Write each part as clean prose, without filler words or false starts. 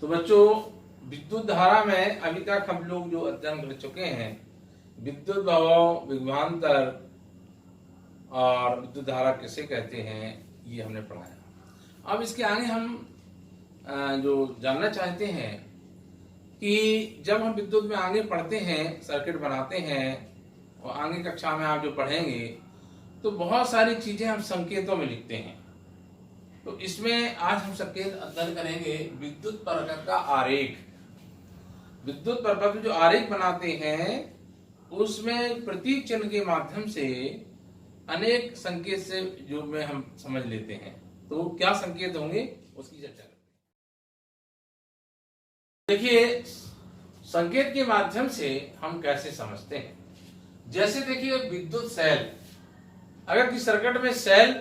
तो बच्चों, विद्युत धारा में अभी तक हम लोग जो अध्ययन कर चुके हैं, विद्युत भव, विभवांतर और विद्युत धारा किसे कहते हैं, ये हमने पढ़ाया। अब इसके आगे हम जो जानना चाहते हैं कि जब हम विद्युत में आगे पढ़ते हैं, सर्किट बनाते हैं और आगे कक्षा में आप जो पढ़ेंगे तो बहुत सारी चीजें हम संकेतों में लिखते हैं। तो इसमें आज हम संकेत अध्ययन करेंगे विद्युत परपथ का आरेख। विद्युत परपथ जो आरेख बनाते हैं उसमें प्रतीक चिन्ह के माध्यम से अनेक संकेत से जो में हम समझ लेते हैं। तो क्या संकेत होंगे उसकी चर्चा करते हैं। देखिए, संकेत के माध्यम से हम कैसे समझते हैं। जैसे देखिए, विद्युत सेल, अगर किसी सर्किट में सेल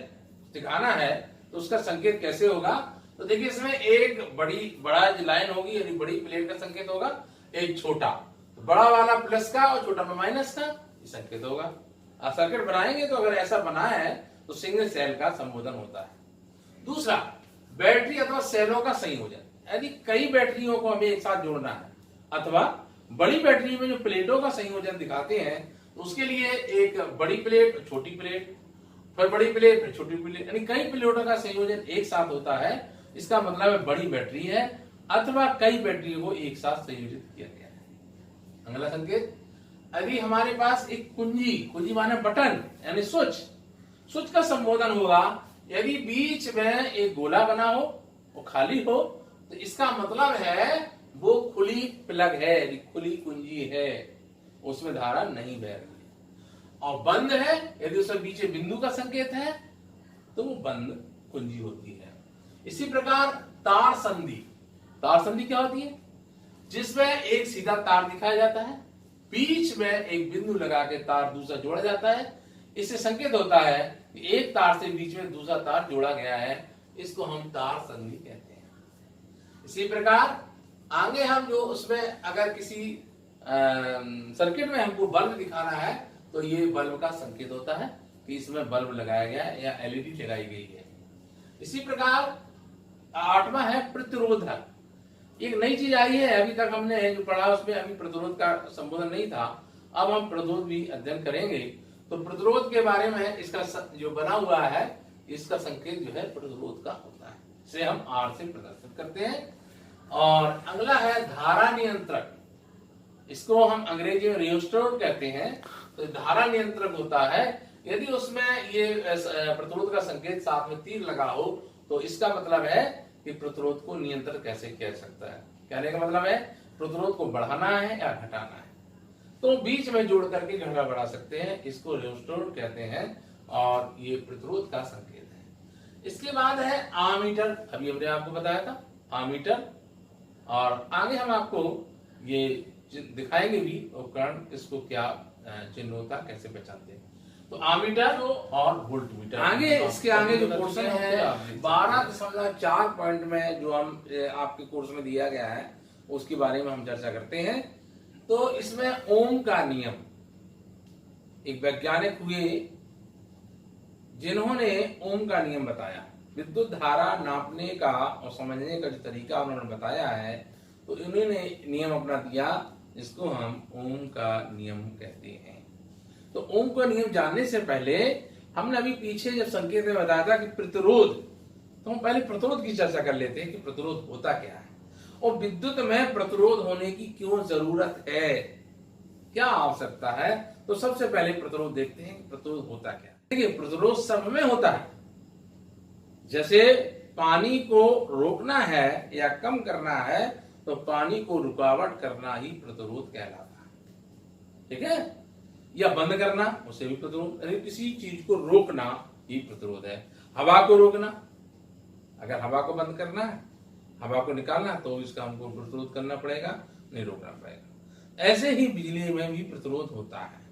दिखाना है तो उसका संकेत कैसे होगा। तो देखिए, इसमें एक बड़ा लाइन होगी, यानी बड़ी प्लेट का संकेत होगा, एक छोटा, तो बड़ा वाला प्लस का और छोटा में माइनस का, ये संकेत होगा। आप सर्किट बनाएंगे तो अगर ऐसा बना है तो सिंगल सेल का संबोधन होता है। दूसरा, बैटरी अथवा सेलों का संयोजन, यदि कई बैटरियों को हमें एक साथ जोड़ना है अथवा बड़ी बैटरी में जो प्लेटों का संयोजन दिखाते हैं तो उसके लिए एक बड़ी प्लेट, छोटी प्लेट, फिर बड़ी प्लेट, फिर छोटी प्लेट, यानी कई प्लेटों का संयोजन एक साथ होता है। इसका मतलब है बड़ी बैटरी है अथवा कई बैटरी को एक साथ संयोजित किया गया है। अगला संकेत, यदि हमारे पास एक कुंजी माने बटन यानी स्विच का संबोधन होगा, यदि बीच में एक गोला बना हो, वो खाली हो, तो इसका मतलब है वो खुली प्लग है, खुली कुंजी है, उसमें धारा नहीं बह रही है। और बंद है, यदि उसमें बीच बिंदु का संकेत है तो वो बंद कुंजी होती है। इसी प्रकार तार संधि क्या होती है, जिसमें एक सीधा तार दिखाया जाता है, बीच में एक बिंदु लगा के तार दूसरा जोड़ा जाता है। इससे संकेत होता है कि एक तार से बीच में दूसरा तार जोड़ा गया है, इसको हम तार संधि कहते हैं। इसी प्रकार आगे हम जो उसमें अगर किसी सर्किट में हमको बल्ब दिखाना है तो ये बल्ब का संकेत होता है कि इसमें बल्ब लगाया गया है या एलईडी लगाई गई है। इसी प्रकार आठवां है प्रतिरोधक। एक नई चीज आई है, अभी तक हमने जो पढ़ा उसमें अभी प्रतिरोध का संबोधन नहीं था, अब हम प्रतिरोध भी अध्ययन करेंगे। तो प्रतिरोध के बारे में इसका जो बना हुआ है, इसका संकेत जो है प्रतिरोध का होता है, इसे हम आर से प्रदर्शित करते हैं। और अगला है धारा नियंत्रक, इसको हम अंग्रेजी में रियोस्टेट कहते हैं। तो धारा नियंत्रक होता है, यदि उसमें ये प्रतिरोध का संकेत साथ में तीर लगा हो तो इसका मतलब है कि प्रतिरोध को नियंत्रण कैसे किया जा सकता है। कहने का मतलब है प्रतिरोध को बढ़ाना है या घटाना है, तो बीच में जोड़ करके घटा बढ़ा सकते हैं, इसको रियोस्टेट कहते हैं और ये प्रतिरोध का संकेत है। इसके बाद है आमीटर, अभी हमने आपको बताया था आमीटर, और आगे हम आपको ये दिखाएंगे भी उपकरण इसको क्या चिन्ह होता, कैसे पहचानते हैं। तो आमीटर और वोल्टमीटर, आगे इसके आगे जो पोर्शन है 12.4 पॉइंट में जो हम आपके कोर्स में दिया गया है उसके बारे में हम चर्चा करते हैं। तो इसमें ओम का नियम, एक वैज्ञानिक हुए जिन्होंने ओम का नियम बताया, विद्युत धारा नापने का और समझने का जो तरीका उन्होंने बताया है, तो इन्होंने नियम अपना दिया जिसको हम ओम का नियम कहते हैं। तो ओम का नियम जानने से पहले हमने अभी पीछे जब संकेत में बताया था कि प्रतिरोध, तो हम पहले प्रतिरोध की चर्चा कर लेते हैं कि प्रतिरोध होता क्या है और विद्युत में प्रतिरोध होने की क्यों जरूरत है, क्या आवश्यकता है। तो सबसे पहले प्रतिरोध देखते हैं कि प्रतिरोध होता क्या है। देखिए, प्रतिरोध सब में होता है। जैसे पानी को रोकना है या कम करना है तो पानी को रुकावट करना ही प्रतिरोध कहलाता है, ठीक है, या बंद करना उसे भी प्रतिरोध, यानी किसी चीज को रोकना ही प्रतिरोध है। हवा को रोकना, अगर हवा को बंद करना है, हवा को निकालना, तो इसका हमको प्रतिरोध करना पड़ेगा, नहीं रोकना पड़ेगा। ऐसे ही बिजली में भी प्रतिरोध होता है।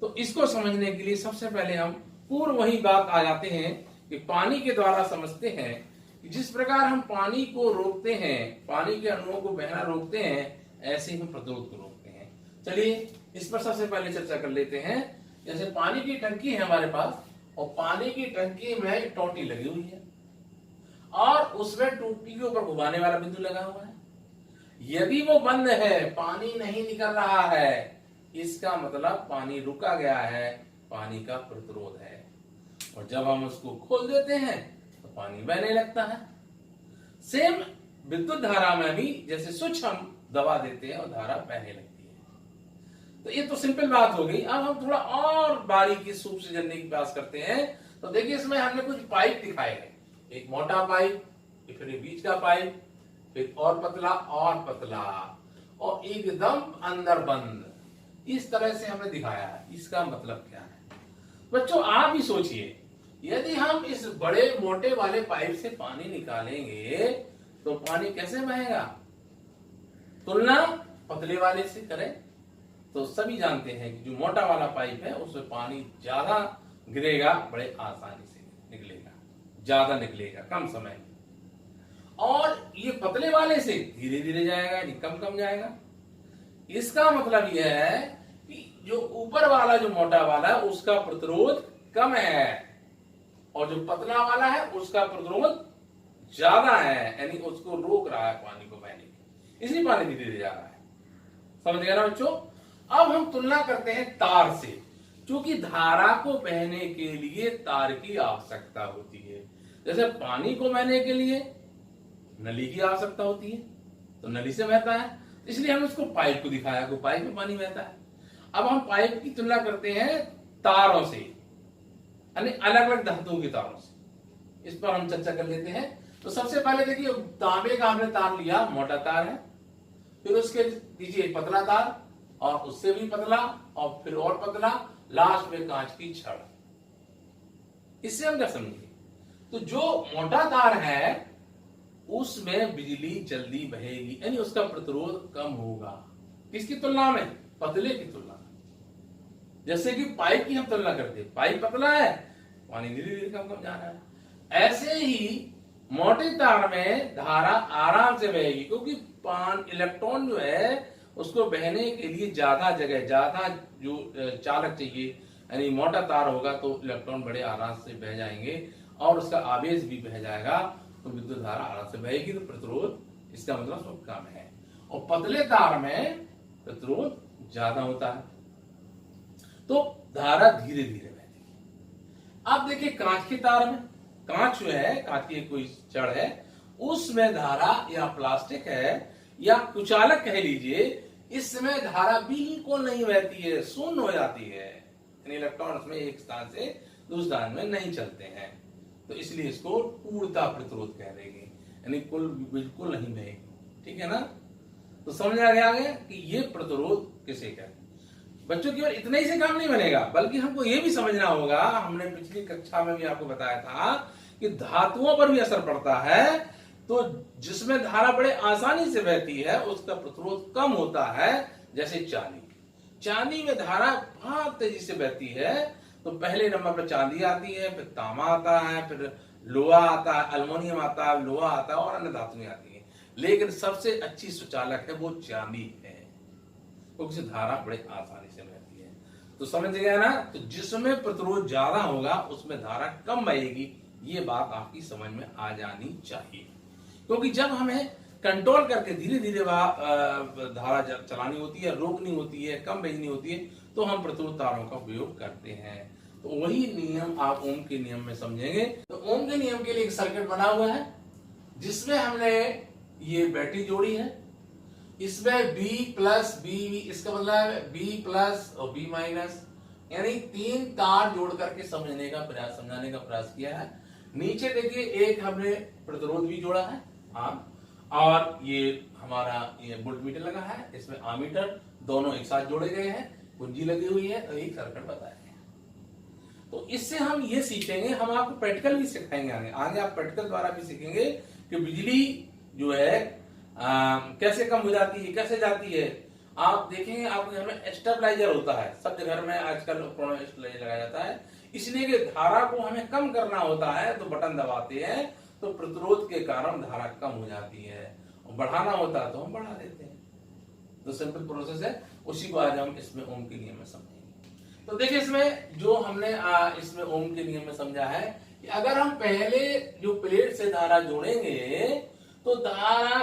तो इसको समझने के लिए सबसे पहले हम पूर्व वही बात आ जाते हैं कि पानी के द्वारा समझते हैं कि जिस प्रकार हम पानी को रोकते हैं, पानी के अणुओं को बहना रोकते हैं, ऐसे ही हम प्रतिरोध को रोकते हैं। चलिए इस पर सबसे पहले चर्चा कर लेते हैं। जैसे पानी की टंकी है हमारे पास और पानी की टंकी में टोटी लगी हुई है और उसमें टूटी के ऊपर घुमाने वाला बिंदु लगा हुआ है। यदि वो बंद है, पानी नहीं निकल रहा है, इसका मतलब पानी रुका गया है, पानी का प्रतिरोध है। और जब हम उसको खोल देते हैं तो पानी बहने लगता है। सेम विद्युत धारा में भी जैसे स्विच हम दबा देते हैं और धारा बहने लगती है। तो ये तो सिंपल बात हो गई। अब हम थोड़ा और बारीकी सूप से जानने की प्रयास करते हैं। तो देखिए इसमें हमने कुछ पाइप दिखाए हैं, एक मोटा पाइप, फिर बीच का पाइप, फिर और पतला और एकदम अंदर बंद। इस तरह से हमने दिखाया है। इसका मतलब क्या है बच्चों, आप ही सोचिए, यदि हम इस बड़े मोटे वाले पाइप से पानी निकालेंगे तो पानी कैसे बहेगा? तुलना पतले वाले से करें तो सभी जानते हैं कि जो मोटा वाला पाइप है उसमें पानी ज्यादा गिरेगा, बड़े आसानी से निकलेगा, ज्यादा निकलेगा कम समय में। और ये पतले वाले से धीरे धीरे जाएगा, यानी कम कम जाएगा। इसका मतलब यह है कि जो ऊपर वाला जो मोटा वाला है उसका प्रतिरोध कम है और जो पतला वाला है उसका प्रतिरोध ज्यादा है, यानी उसको रोक रहा है पानी को बहने की, इसलिए पानी धीरे धीरे जा रहा है। समझ गए ना बच्चों? अब हम तुलना करते हैं तार से, क्योंकि धारा को बहने के लिए तार की आवश्यकता होती है। जैसे पानी को बहने के लिए नली की आवश्यकता होती है, तो नली से बहता है, इसलिए हम उसको पाइप को दिखाया कि पाइप में पानी बहता है। अब हम पाइप की तुलना करते हैं तारों से, यानी अलग अलग धातुओं की तारों से। इस पर हम चर्चा कर लेते हैं। तो सबसे पहले देखिए, तांबे का हमने तार लिया, मोटा तार है, फिर उसके नीचे पतला तार और उससे भी पतला और फिर और पतला, लास्ट में कांच की छड़। इससे हम क्या समझेंगे? तो जो मोटा तार है उसमें बिजली जल्दी बहेगी, यानी उसका प्रतिरोध कम होगा। किसकी तुलना में? पतले की तुलना में। जैसे कि पाइप की हम तुलना करते हैं, पाइप पतला है, पानी धीरे धीरे कम कम जा रहा है। ऐसे ही मोटे तार में धारा आराम से बहेगी, क्योंकि इलेक्ट्रॉन जो है उसको बहने के लिए ज्यादा जगह, ज्यादा जो चालक चाहिए, यानी मोटा तार होगा तो इलेक्ट्रॉन बड़े आराम से बह जाएंगे और उसका आवेश भी बह जाएगा, तो विद्युत धारा आराम से बहेगी, तो प्रतिरोध इसका मतलब सब कम है। और पतले तार में प्रतिरोध ज्यादा होता है, तो धारा धीरे धीरे बहती है। अब देखिए कांच के तार में, कांच जो है, कांच की कोई छड़ है, उसमें धारा या प्लास्टिक है या कुचालक कह लीजिए, इसमें धारा बिल्कुल नहीं बहती है, शून्य हो जाती है, यानी इलेक्ट्रॉन उसमें एक स्थान से दूसरे स्थान में नहीं चलते हैं, तो इसलिए इसको पूर्णता प्रतिरोध कह देंगे, यानी कुल बिल्कुल नहीं बहेगी। ठीक है ना? तो समझ आ गया कि ये प्रतिरोध किसे कहते हैं। बच्चों केवल इतना ही से काम नहीं बनेगा, बल्कि हमको ये भी समझना होगा, हमने पिछली कक्षा में भी आपको बताया था कि धातुओं पर भी असर पड़ता है। तो जिसमें धारा बड़े आसानी से बहती है उसका प्रतिरोध कम होता है। जैसे चांदी में धारा बहुत तेजी से बहती है, तो पहले नंबर पर चांदी आती है, फिर तांबा आता है, फिर लोहा आता है, अल्युमिनियम आता है, लोहा आता है और अन्य धातुएं आती है। लेकिन सबसे अच्छी सुचालक है वो चांदी है, क्योंकि धारा बड़े आसानी से बहती है। तो समझ गया ना? तो जिसमें प्रतिरोध ज्यादा होगा उसमें धारा कम बहेगी, ये बात आपकी समझ में आ जानी चाहिए। क्योंकि जब हमें कंट्रोल करके धीरे धीरे धारा चलानी होती है, रोकनी होती है, कम भेजनी होती है, तो हम प्रतिरोध तारों का उपयोग करते हैं। तो वही नियम आप ओम के नियम में समझेंगे। तो ओम के नियम के लिए एक सर्किट बना हुआ है, जिसमें हमने ये बैटरी जोड़ी है, इसमें B प्लस B, इसका मतलब B प्लस और B माइनस, यानी 3 तार जोड़ करके समझाने का प्रयास किया है। नीचे देखिए एक हमने प्रतिरोध भी जोड़ा है, और ये हमारा ये वोल्टमीटर लगा है, इसमें आमीटर, दोनों एक साथ जोड़े गए हैं, कुंजी लगी हुई है, तो एक सर्किट बताया है। तो इससे हम ये सीखेंगे, हम आपको प्रैक्टिकल भी सिखाएंगे, आगे आप प्रैक्टिकल द्वारा भी सीखेंगे कि बिजली जो है कैसे कम हो जाती है, कैसे जाती है। आप देखेंगे आपके घर में स्टेबलाइजर होता है, सब घर में आजकल स्टेबलाइजर लगाया जाता है, इसलिए कि धारा को हमें कम करना होता है तो बटन दबाते हैं, तो प्रतिरोध के कारण धारा कम हो जाती है, और बढ़ाना होता है तो हम बढ़ा देते हैं। तो सिंपल प्रोसेस है, उसी को आज हम इसमें ओम के नियम में समझेंगे। तो देखिए इसमें जो हमने इसमें ओम के नियम में समझा है कि अगर हम पहले जो प्लेट से धारा जोड़ेंगे तो धारा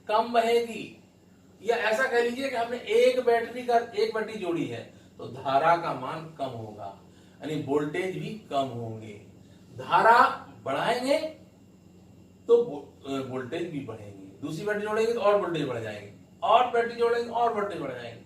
कम बहेगी, या ऐसा कह लीजिए कि हमने एक बैटरी जोड़ी है तो धारा का मान कम होगा, यानी वोल्टेज भी कम होंगे। धारा बढ़ाएंगे तो वोल्टेज भी बढ़ेंगे, दूसरी बैटरी जोड़ेंगे तो और वोल्टेज बढ़ जाएंगे, और बैटरी जोड़ेंगे और वोल्टेज बढ़ जाएंगे।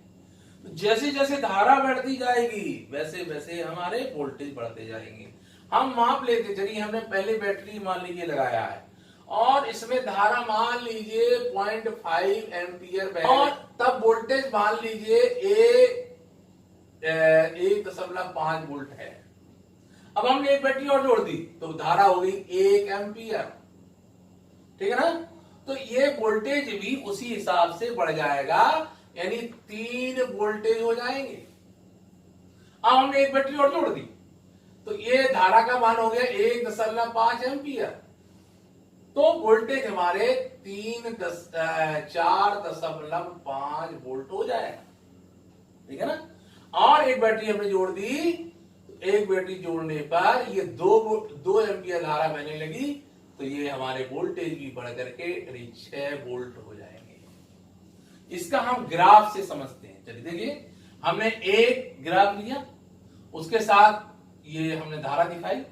तो जैसे जैसे धारा बढ़ती जाएगी वैसे वैसे हमारे वोल्टेज बढ़ते जाएंगे। हम माप लेते, चलिए हमने पहले बैटरी मान लीजिए लगाया है और इसमें धारा मान लीजिए 0.5 एम्पियर और तब वोल्टेज मान लीजिए 1.5 वोल्ट है। अब हमने एक बैटरी और जोड़ दी तो धारा हो गई 1 एम्पियर, ठीक है ना। तो ये वोल्टेज भी उसी हिसाब से बढ़ जाएगा, यानी 3 वोल्टेज हो जाएंगे। अब हमने एक बैटरी और जोड़ दी तो ये धारा का मान हो गया 1.5 एम्पियर, तो वोल्टेज हमारे 4.5 वोल्ट हो जाएगा, ठीक है ना। और एक बैटरी हमने जोड़ दी, तो एक बैटरी जोड़ने पर ये 2 एम्पियर धारा बहने लगी, तो ये हमारे वोल्टेज भी बढ़ करके 6 वोल्ट हो जाएंगे। इसका हम ग्राफ से समझते हैं। चलिए देखिए, हमने एक ग्राफ लिया, उसके साथ ये हमने धारा दिखाई,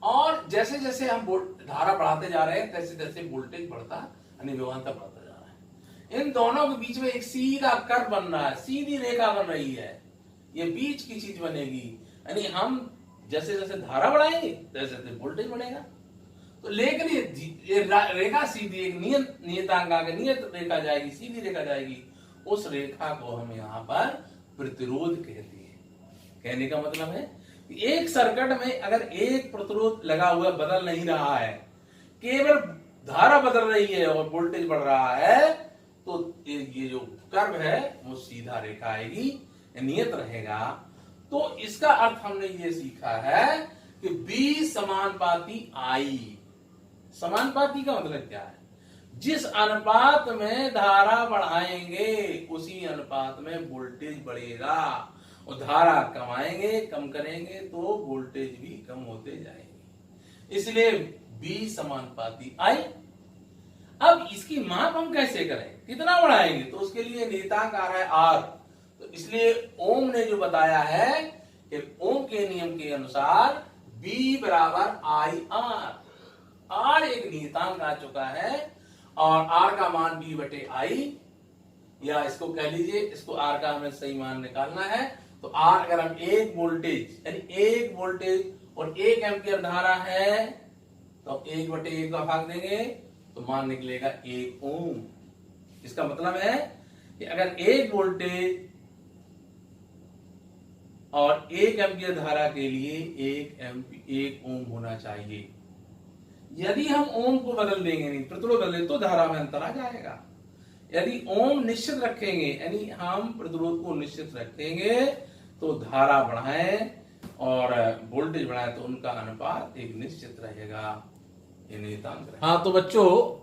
और जैसे जैसे हम धारा बढ़ाते जा रहे हैं तैसे तैसे वोल्टेज बढ़ता यानी विभवांतर बढ़ता जा रहा है। इन दोनों के बीच में एक सीधा कर्व बन रहा है, सीधी रेखा बन रही है, ये बीच की चीज बनेगी, यानी हम जैसे जैसे धारा बढ़ाएंगे तैसे तैसे वोल्टेज बढ़ेगा। तो लेकिन ये रेखा सीधी एक नियतांक आगे नियत रेखा जाएगी, सीधी रेखा जाएगी, उस रेखा को हम यहाँ पर प्रतिरोध कहते हैं। कहने का मतलब है कि एक सर्किट में अगर एक प्रतिरोध लगा हुआ बदल नहीं रहा है, केवल धारा बदल रही है और वोल्टेज बढ़ रहा है, तो ये जो कर्व है वो सीधा रेखा आएगी, नियत रहेगा। तो इसका अर्थ हमने ये सीखा है कि B समानुपाती I। समानुपाती का मतलब क्या है? जिस अनुपात में धारा बढ़ाएंगे उसी अनुपात में वोल्टेज बढ़ेगा, और धारा कमाएंगे कम करेंगे तो वोल्टेज भी कम होते जाएंगे, इसलिए B समानुपाती I। अब इसकी माप हम कैसे करें, कितना बढ़ाएंगे, तो उसके लिए नियतांक आ रहा है R। तो इसलिए ओम ने जो बताया है कि ओम के नियम के अनुसार B बराबर IR। R एक नियतांक आ चुका है और R का मान B बटे I, या इसको कह लीजिए, इसको R का हमें सही मान निकालना है। तो R अगर हम एक वोल्टेज यानी 1 वोल्टेज और 1 एम्पियर धारा है तो 1 बटे 1 का भाग देंगे तो मान निकलेगा 1 ओम। इसका मतलब है कि अगर 1 वोल्टेज और 1 एम्पियर धारा के लिए 1 ओम होना चाहिए। यदि हम ओम को बदल देंगे, नहीं प्रतिरोध बदलें, तो धारा में अंतर आ जाएगा। यदि ओम निश्चित रखेंगे यानी हम प्रतिरोध को निश्चित रखेंगे तो धारा बढ़ाएं और वोल्टेज बढ़ाएं तो उनका अनुपात एक निश्चित रहेगा, ये नियतांक रहेगा। हाँ, तो बच्चों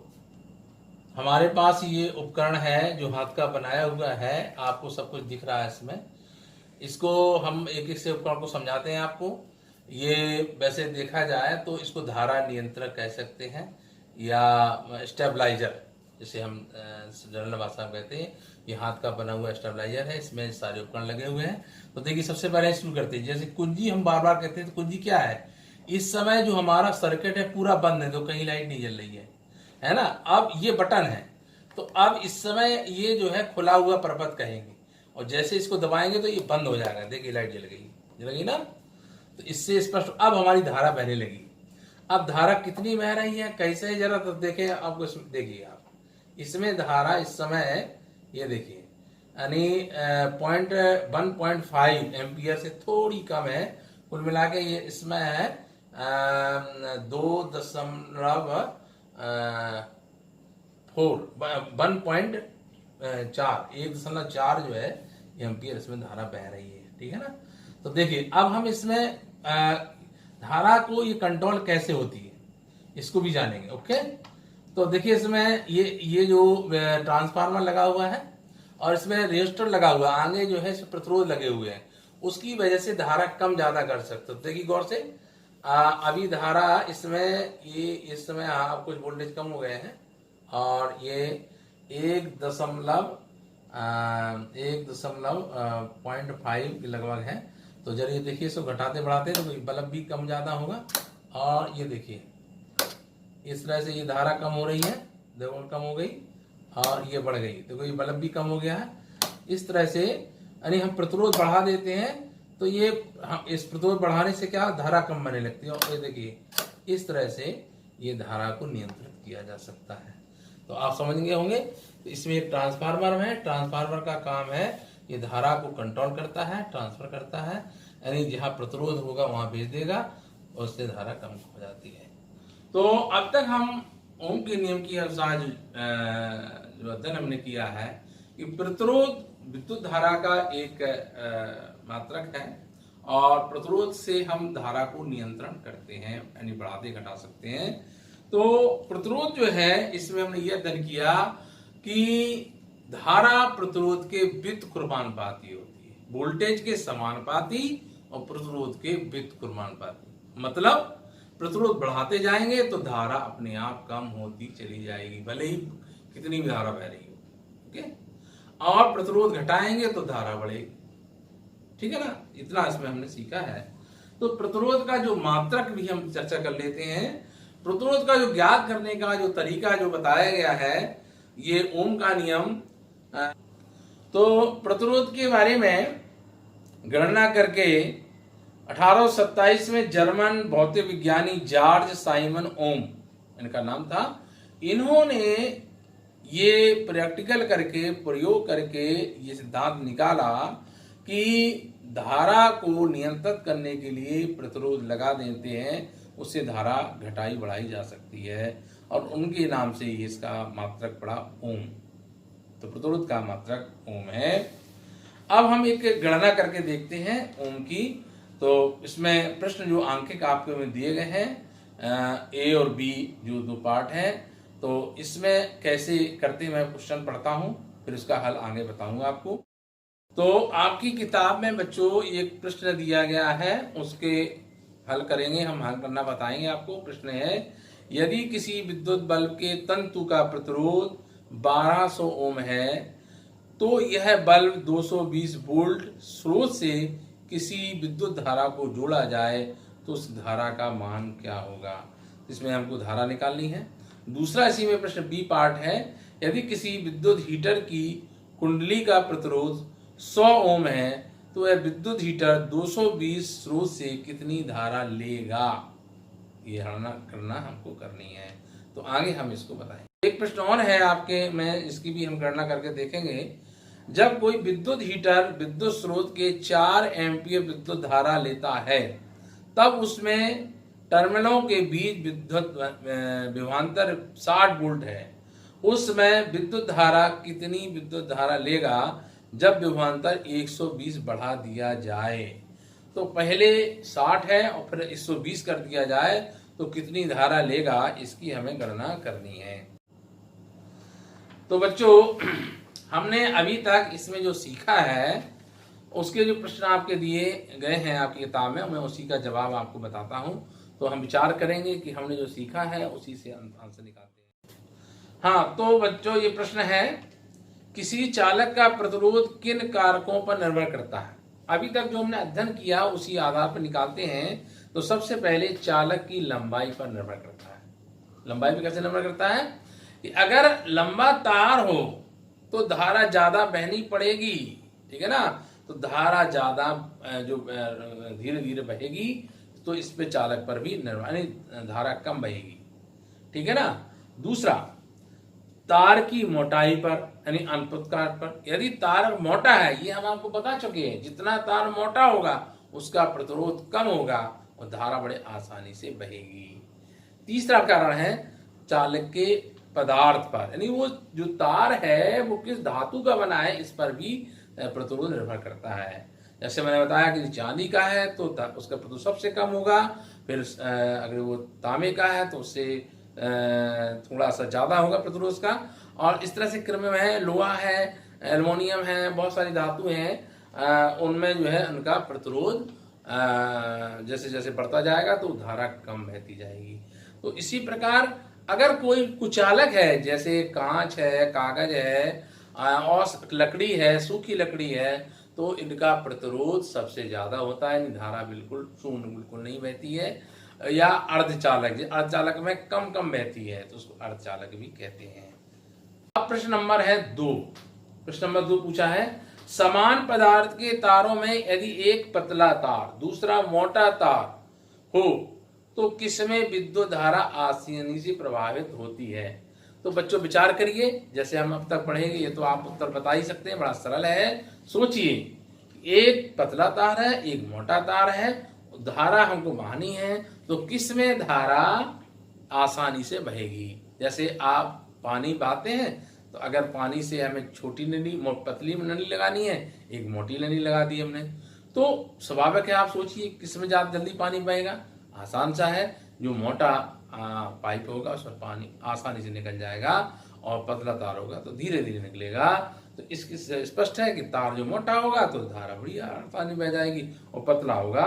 हमारे पास ये उपकरण है जो हाथ का बनाया हुआ है, आपको सब कुछ दिख रहा है इसमें। इसको हम एक एक से उपकरण को समझाते हैं आपको। ये वैसे देखा जाए तो इसको धारा नियंत्रक कह सकते हैं या स्टेबलाइजर, जैसे हम जनरल भाषा में कहते हैं। ये हाथ का बना हुआ स्टेबलाइजर है, इसमें सारे उपकरण लगे हुए हैं। तो देखिए, सबसे पहले शुरू करते हैं। जैसे कुंजी हम बार बार कहते हैं, तो कुंजी क्या है? इस समय जो हमारा सर्किट है पूरा बंद है, तो कहीं लाइट नहीं जल रही है ना। अब ये बटन है, तो अब इस समय ये जो है खुला हुआ पर्वत कहेंगे, और जैसे इसको दबाएंगे तो ये बंद हो जाएगा। देखिए लाइट जल गई ना। तो इससे स्पष्ट अब हमारी धारा बहने लगी। अब धारा कितनी बह रही है, कैसे, जरा तो देखें आपको। देखिए आप इसमें धारा इस समय ये देखिए यानी 1.5 एम्पियर से थोड़ी कम है। कुल मिला के ये इसमें है 1.4 जो है एम्पियर इसमें धारा बह रही है, ठीक है ना। तो देखिए अब हम इसमें धारा को ये कंट्रोल कैसे होती है इसको भी जानेंगे। ओके, तो देखिए इसमें ये जो ट्रांसफार्मर लगा हुआ है और इसमें रेजिस्टर लगा हुआ है, आगे जो है प्रतिरोध लगे हुए हैं, उसकी वजह से धारा कम ज्यादा कर सकते हो। देखिए गौर से, अभी धारा इसमें ये इस समय कुछ वोल्टेज कम हो गए हैं और ये 1.5 1.5 के लगभग है। तो जरा ये देखिए, इसको घटाते बढ़ाते तो बल्ब भी कम ज़्यादा होगा। और ये देखिए इस तरह से ये धारा कम हो रही है, देखो कम हो गई और ये बढ़ गई, देखो ये बल्ब भी कम हो गया है। इस तरह से यानी हम प्रतिरोध बढ़ा देते हैं तो ये इस प्रतिरोध बढ़ाने से क्या धारा कम बनने लगती है। और ये देखिए इस तरह से ये धारा को नियंत्रित किया जा सकता है। तो आप समझ गए होंगे। तो इसमें एक ट्रांसफार्मर है, ट्रांसफार्मर का काम है ये धारा को कंट्रोल करता है, ट्रांसफर करता है, यानी जहाँ प्रतिरोध होगा वहां भेज देगा और उससे धारा कम हो जाती है। तो अब तक हम ओम के नियम की अनुसार जो अध्ययन हमने किया है कि प्रतिरोध विद्युत धारा का एक मात्रक है और प्रतिरोध से हम धारा को नियंत्रण करते हैं, यानी बढ़ाते घटा सकते हैं। तो प्रतिरोध जो है इसमें हमने यह अध्ययन किया कि धारा प्रतिरोध के व्युत्क्रमानुपाती होती है, वोल्टेज के समानुपाती और प्रतिरोध के व्युत्क्रमानुपाती। मतलब प्रतिरोध बढ़ाते जाएंगे तो धारा अपने आप कम होती चली जाएगी, भले ही कितनी भी धारा बह रही हो। ओके, और प्रतिरोध घटाएंगे तो धारा बढ़ेगी। ठीक है ना, इतना इसमें हमने सीखा है। तो प्रतिरोध का जो मात्रक भी हम चर्चा कर लेते हैं। प्रतिरोध का जो ज्ञात करने का जो तरीका जो बताया गया है ये ओम का नियम। तो प्रतिरोध के बारे में गणना करके 1827 में जर्मन भौतिक विज्ञानी जॉर्ज साइमन ओम इनका नाम था, इन्होंने ये प्रैक्टिकल करके प्रयोग करके ये सिद्धांत निकाला कि धारा को नियंत्रित करने के लिए प्रतिरोध लगा देते हैं, उससे धारा घटाई बढ़ाई जा सकती है और उनके नाम से ही इसका मात्रक पड़ा ओम। तो प्रतिरोध का मात्रक ओम है। अब हम एक गणना करके देखते हैं ओम की। तो इसमें प्रश्न जो आंकिक आपके में दिए गए हैं ए और बी जो दो पार्ट हैं, तो इसमें कैसे करते हैं मैं क्वेश्चन पढ़ता हूं फिर उसका हल आगे बताऊंगा आपको। तो आपकी किताब में बच्चों एक प्रश्न दिया गया है, उसके हल करेंगे हम, हल करना बताएंगे आपको। प्रश्न है यदि किसी विद्युत बल्ब के तंतु का प्रतिरोध 1200 ओम है तो यह बल्ब 220 वोल्ट स्रोत से किसी विद्युत धारा को जोड़ा जाए तो उस धारा का मान क्या होगा। इसमें हमको धारा निकालनी है। दूसरा इसी में प्रश्न बी पार्ट है, यदि किसी विद्युत हीटर की कुंडली का प्रतिरोध 100 ओम है तो यह विद्युत हीटर 220 स्रोत से कितनी धारा लेगा। ये गणना करना हमको करनी है। तो आगे हम इसको बताएंगे। एक प्रश्न और है आपके में, इसकी भी हम गणना करके देखेंगे। जब कोई विद्युत हीटर विद्युत स्रोत के 4 एम्पीयर विद्युत धारा लेता है तब उसमें टर्मिनलों के बीच विद्युत विभवांतर 60 वोल्ट है, उसमें विद्युत धारा कितनी विद्युत धारा लेगा जब विभवांतर 120 बढ़ा दिया जाए। तो पहले 60 है और फिर 120 कर दिया जाए तो कितनी धारा लेगा, इसकी हमें गणना करनी है। तो बच्चों हमने अभी तक इसमें जो सीखा है उसके जो प्रश्न आपके दिए गए हैं आपकी किताब में, मैं उसी का जवाब आपको बताता हूं। तो हम विचार करेंगे कि हमने जो सीखा है उसी से आंसर निकालते हैं। हाँ, तो बच्चों ये प्रश्न है किसी चालक का प्रतिरोध किन कारकों पर निर्भर करता है। अभी तक जो हमने अध्ययन किया उसी आधार पर निकालते हैं। तो सबसे पहले चालक की लंबाई पर निर्भर करता है। लंबाई पर कैसे निर्भर करता है कि अगर लंबा तार हो तो धारा ज्यादा बहनी पड़ेगी, ठीक है ना, तो धारा ज्यादा जो धीरे धीरे बहेगी, तो इस पे चालक पर भी निर्भर, यानी धारा कम बहेगी, ठीक है ना। दूसरा तार की मोटाई पर, यानी अनुप्रस्थ काट पर। यदि तार मोटा है, ये हम आपको बता चुके हैं, जितना तार मोटा होगा उसका प्रतिरोध कम होगा और धारा बड़े आसानी से बहेगी। तीसरा कारण है चालक के पदार्थ पर, यानी वो जो तार है वो किस धातु का बना है इस पर भी प्रतिरोध निर्भर करता है। जैसे मैंने बताया कि चांदी का है तो उसका प्रतिरोध सबसे कम होगा, फिर अगर वो तांबे का है तो उससे थोड़ा सा ज्यादा होगा प्रतिरोध का, और इस तरह से क्रम में है। लोहा है, एल्युमिनियम है, बहुत सारी धातु हैं, उनमें जो है उनका प्रतिरोध जैसे जैसे बढ़ता जाएगा तो धारा कम बहती जाएगी। तो इसी प्रकार अगर कोई कुचालक है, जैसे कांच है, कागज है, और लकड़ी है, सूखी लकड़ी है, तो इनका प्रतिरोध सबसे ज्यादा होता है, धारा बिल्कुल शून्य बिल्कुल नहीं बहती है, या अर्धचालक, अर्धचालक में कम कम बहती है तो उसको अर्धचालक भी कहते हैं। अब प्रश्न नंबर है 2। प्रश्न नंबर 2 पूछा है, समान पदार्थ के तारों में यदि एक पतला तार दूसरा मोटा तार हो तो किसमें विद्युत धारा आसानी से प्रभावित होती है? तो बच्चों विचार करिए, जैसे हम अब तक पढ़ेंगे ये तो आप उत्तर बता ही सकते हैं, बड़ा सरल है। सोचिए, एक पतला तार है, एक मोटा तार है, धारा हमको बहानी है, तो किसमें धारा आसानी से बहेगी? जैसे आप पानी बहाते हैं, तो अगर पानी से हमें छोटी नली पतली नली लगानी है, एक मोटी नली लगा दी हमने, तो स्वाभाविक है, आप सोचिए किसमें ज्यादा जल्दी पानी बहेगा? आसान सा है, जो मोटा पाइप होगा उसमें पानी आसानी से निकल जाएगा, और पतला तार होगा तो धीरे धीरे निकलेगा। तो इसकी स्पष्ट है कि तार जो मोटा होगा तो धारा बड़ी आसानी बह जाएगी, और पतला होगा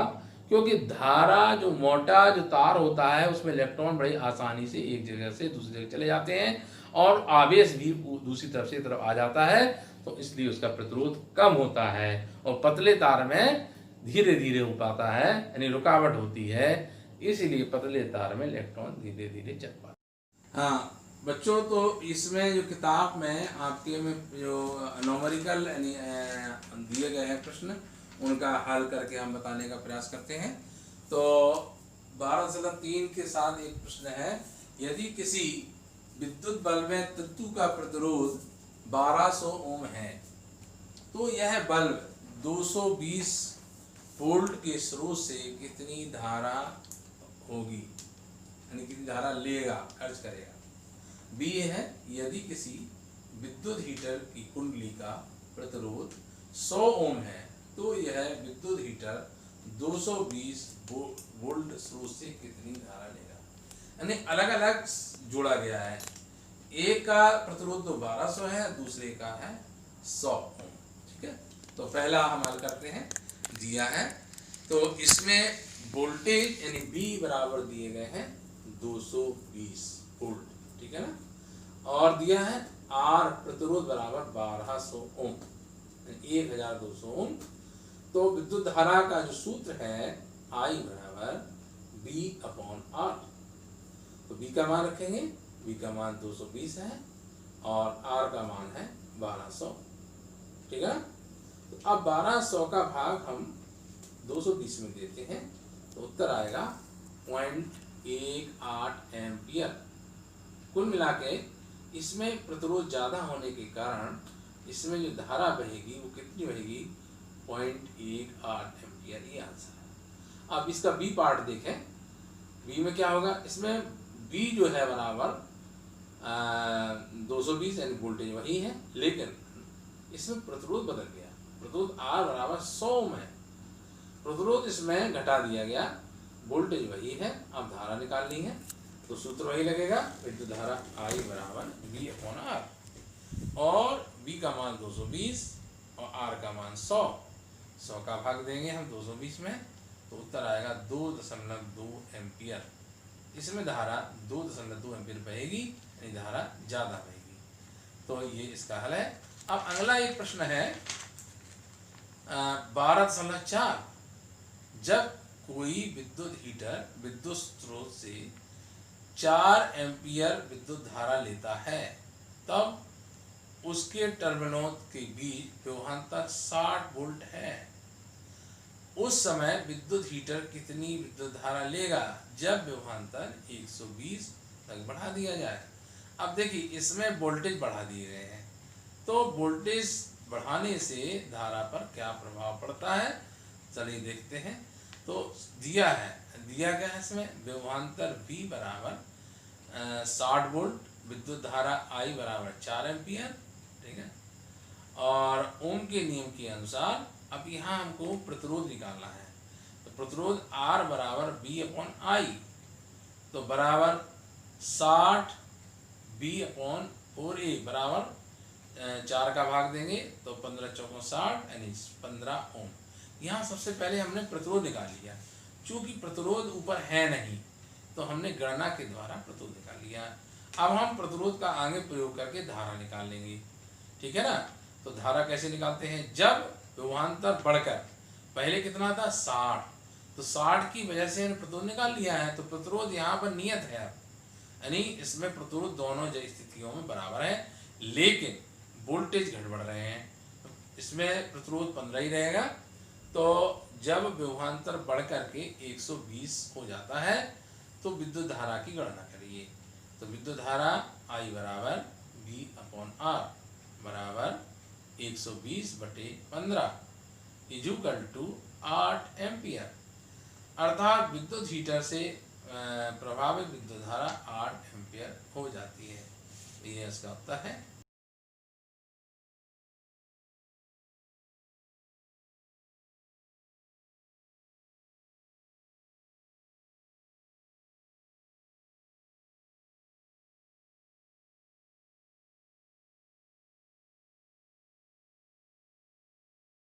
क्योंकि धारा जो मोटा जो तार होता है उसमें इलेक्ट्रॉन बड़ी आसानी से एक जगह से दूसरी जगह चले जाते हैं, और आवेश भी दूसरी तरफ से तरफ आ जाता है, तो इसलिए उसका प्रतिरोध कम होता है। और पतले तार में धीरे धीरे हो पाता है, यानी रुकावट होती है, इसीलिए पतले तार में इलेक्ट्रॉन धीरे धीरे चल पाता है। हाँ बच्चों, तो इसमें जो किताब में आपके में जो न्यूमेरिकल यानी दिए गए हैं प्रश्न, उनका हल करके हम बताने का प्रयास करते हैं। तो 12.3 के साथ एक प्रश्न है, यदि किसी विद्युत बल्ब में तत्व का प्रतिरोध 1200 ओम है तो यह बल्ब 220 वोल्ट के स्रोत से कितनी धारा होगी, यानी कितनी धारा लेगा, खर्च करेगा। बी है, यदि किसी विद्युत हीटर की कुंडली का प्रतिरोध 100 ओम है तो यह विद्युत हीटर 220 वोल्ट स्रोत से कितनी धारा लेगा। यानी अलग अलग जोड़ा गया है, एक का प्रतिरोध तो 1200 है, दूसरे का है 100 ओम। ठीक है, तो पहला हम हल करते हैं। दिया है तो इसमें वोल्टेज यानी बी बराबर दिए गए हैं 220 वोल्ट, ठीक है ना, और दिया है आर प्रतिरोध बराबर 1200 ओम, 1200 ओम। तो विद्युत धारा का जो सूत्र है आई बराबर बी अपॉन आर, तो बी का मान रखेंगे, बी का मान 220 है और आर का मान है 1200, ठीक है। तो अब 1200 का भाग हम 220 में देते हैं तो उत्तर आएगा 0.18 एम्पियर। कुल मिला के इसमें प्रतिरोध ज्यादा होने के कारण इसमें जो धारा बहेगी वो कितनी बहेगी, 0.18 एम्पियर, ये आंसर है। अब इसका बी पार्ट देखें, बी में क्या होगा, इसमें बी जो है बराबर 220 यानी वोल्टेज वही है, लेकिन इसमें प्रतिरोध बदल गया, प्रतिरोध आर बराबर 100 में, प्रतिरोध इसमें घटा दिया गया, वोल्टेज वही है, अब धारा निकालनी है तो सूत्र वही लगेगा, विद्युत धारा आई बराबर बी अपॉन आर, और बी का मान 220 और आर का मान 100 का भाग देंगे हम 220 में तो उत्तर आएगा 2.2 एम्पियर। इसमें धारा 2.2 एम्पियर बहेगी, यानी धारा ज्यादा बहेगी, तो ये इसका हल है। अब अगला एक प्रश्न है 12.4, जब कोई विद्युत हीटर विद्युत स्रोत से 4 एम्पियर विद्युत धारा लेता है तब उसके टर्मिनलों के बीच विभवांतर 60 वोल्ट है, उस समय विद्युत हीटर कितनी विद्युत धारा लेगा जब विभवांतर 120 तक बढ़ा दिया जाए। अब देखिए इसमें वोल्टेज बढ़ा दिए गए हैं, तो वोल्टेज बढ़ाने से धारा पर क्या प्रभाव पड़ता है, चलिए देखते हैं। तो दिया क्या है इसमें, विभवांतर V बराबर 60 वोल्ट, विद्युत धारा I बराबर 4 एम्पियर, ठीक है, और ओम के नियम के अनुसार अब यहाँ हमको प्रतिरोध निकालना है, तो प्रतिरोध R बराबर B अपॉन I, तो बराबर 60 B अपॉन 4A बराबर 4 का भाग देंगे तो 15 चौको 60 यानी 15 ओम। यहाँ सबसे पहले हमने प्रतिरोध निकाल लिया, चूंकि प्रतिरोध ऊपर है नहीं तो हमने गणना के द्वारा प्रतिरोध निकाल लिया। अब हम प्रतिरोध का आगे प्रयोग करके धारा निकाल लेंगे। ठीक है ना। तो धारा कैसे निकालते हैं, जब विभवांतर बढ़कर, पहले कितना था 60, तो 60 की वजह से प्रतिरोध निकाल लिया है, तो प्रतिरोध यहाँ पर नियत है, यानी इसमें प्रतिरोध दोनों स्थितियों में बराबर है, लेकिन वोल्टेज घट बढ़ रहे हैं, इसमें प्रतिरोध 15 ही रहेगा। तो जब विभवांतर बढ़ करके 120 हो जाता है तो विद्युत धारा की गणना करिए। तो विद्युत धारा I बराबर V/R बराबर 120/15 इजुकल टू 8 एम्पियर, अर्थात विद्युत हीटर से प्रभावित विद्युत धारा 8 एम्पियर हो जाती है। ये इसका उत्तर है।